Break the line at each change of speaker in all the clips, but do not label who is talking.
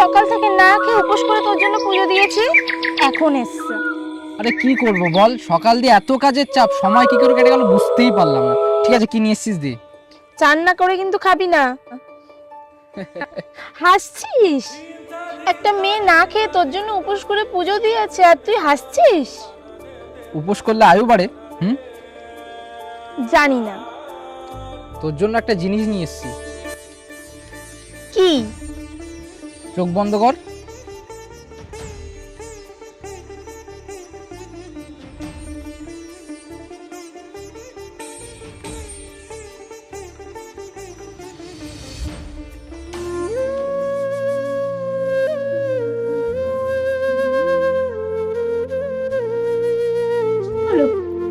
সকাল থেকে না খেয়ে উপোস করে তোর জন্য পুজো দিয়েছি, এখন এসছে।
আরে কি করব বল, সকাল দিয়ে এত কাজের চাপ, সময় কি করে কেটে গেল বুঝতেই পারলাম না। ঠিক আছে, কি নিয়ে এসেছিস দি।
চান না করে কিন্তু খাবি না। হাসছিস? একটা মেয়ে না খেয়ে তোর জন্য উপোস করে পুজো দিয়েছে আর তুই হাসছিস?
উপোস করলে আয়ু বাড়ে?
জানি না।
তোর জন্য একটা জিনিস নিয়ে এসেছি।
কি?
চোখ বন্ধ কর।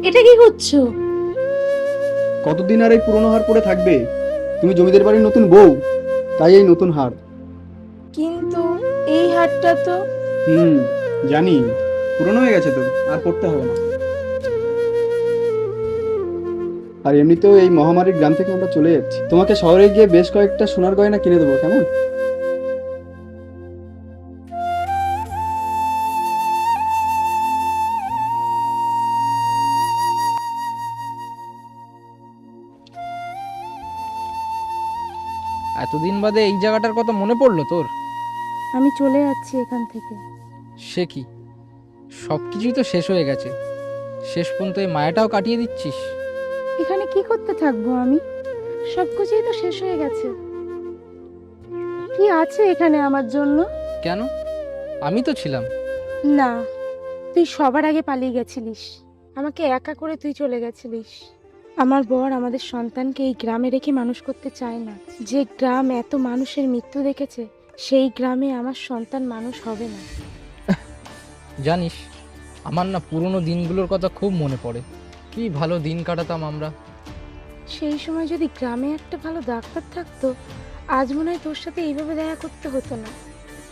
এটা কি করছো?
কতদিন আর এই পুরনো হার পরে থাকবে? তুমি জমিদার বাড়ির নতুন বউ, তাই এই নতুন হার।
কিন্তু এই হারটা তো
জানি, পুরনো হয়ে গেছে তো, আর পড়তে হবে না। আর এমনিতেও এই মহামারীর গ্রাম থেকে আমরা চলে যাচ্ছি, তোমাকে শহরে গিয়ে বেশ কয়েকটা সোনার গয়না কিনে দেবো, কেমন?
এতদিন বাদে এই জায়গাটার কথা মনে পড়লো তোর?
আমি চলে যাচ্ছি এখান থেকে।
সে কি, সব কিছুই তো শেষ হয়ে গেছে, শেষ পর্যন্ত এই মায়াটাও কাটিয়ে দিচ্ছিস?
এখানে কি করতে থাকবো আমি? সবকিছুই তো শেষ হয়ে গেছে। কি আছে এখানে আমার জন্য?
কেন, আমি তো ছিলাম।
না, তুই সবার আগে পালিয়ে গেছিলিস, আমাকে একা করে তুই চলে গেছিলিস। আমার বর আমাদের সন্তানকে এই গ্রামে রেখে মানুষ করতে চায় না। যে গ্রাম এত মানুষের মৃত্যু দেখেছে, সেই গ্রামে আমার সন্তান মানুষ হবে না।
জানিস, আমার না পুরনো দিনগুলোর কথা খুব মনে পড়ে। কি ভালো দিন কাটাতাম আমরা।
সেই সময় যদি গ্রামে একটা ভালো ডাক্তার থাকতো, আজ মনে হয় তোর সাথে এইভাবে দেখা করতে হতো না।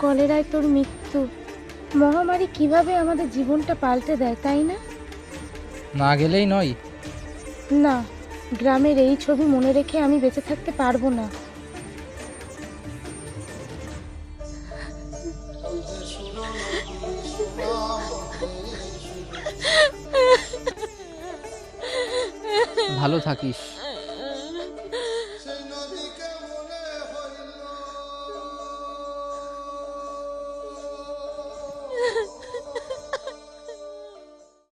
কলেরায় তোর মৃত্যু, মহামারী কিভাবে আমাদের জীবনটা পাল্টে দেয়, তাই না?
না গেলেই নয়।
না, গ্রামের এই ছবি মনে রেখে আমি বেঁচে থাকতে পারবো না।
ভালো থাকিস।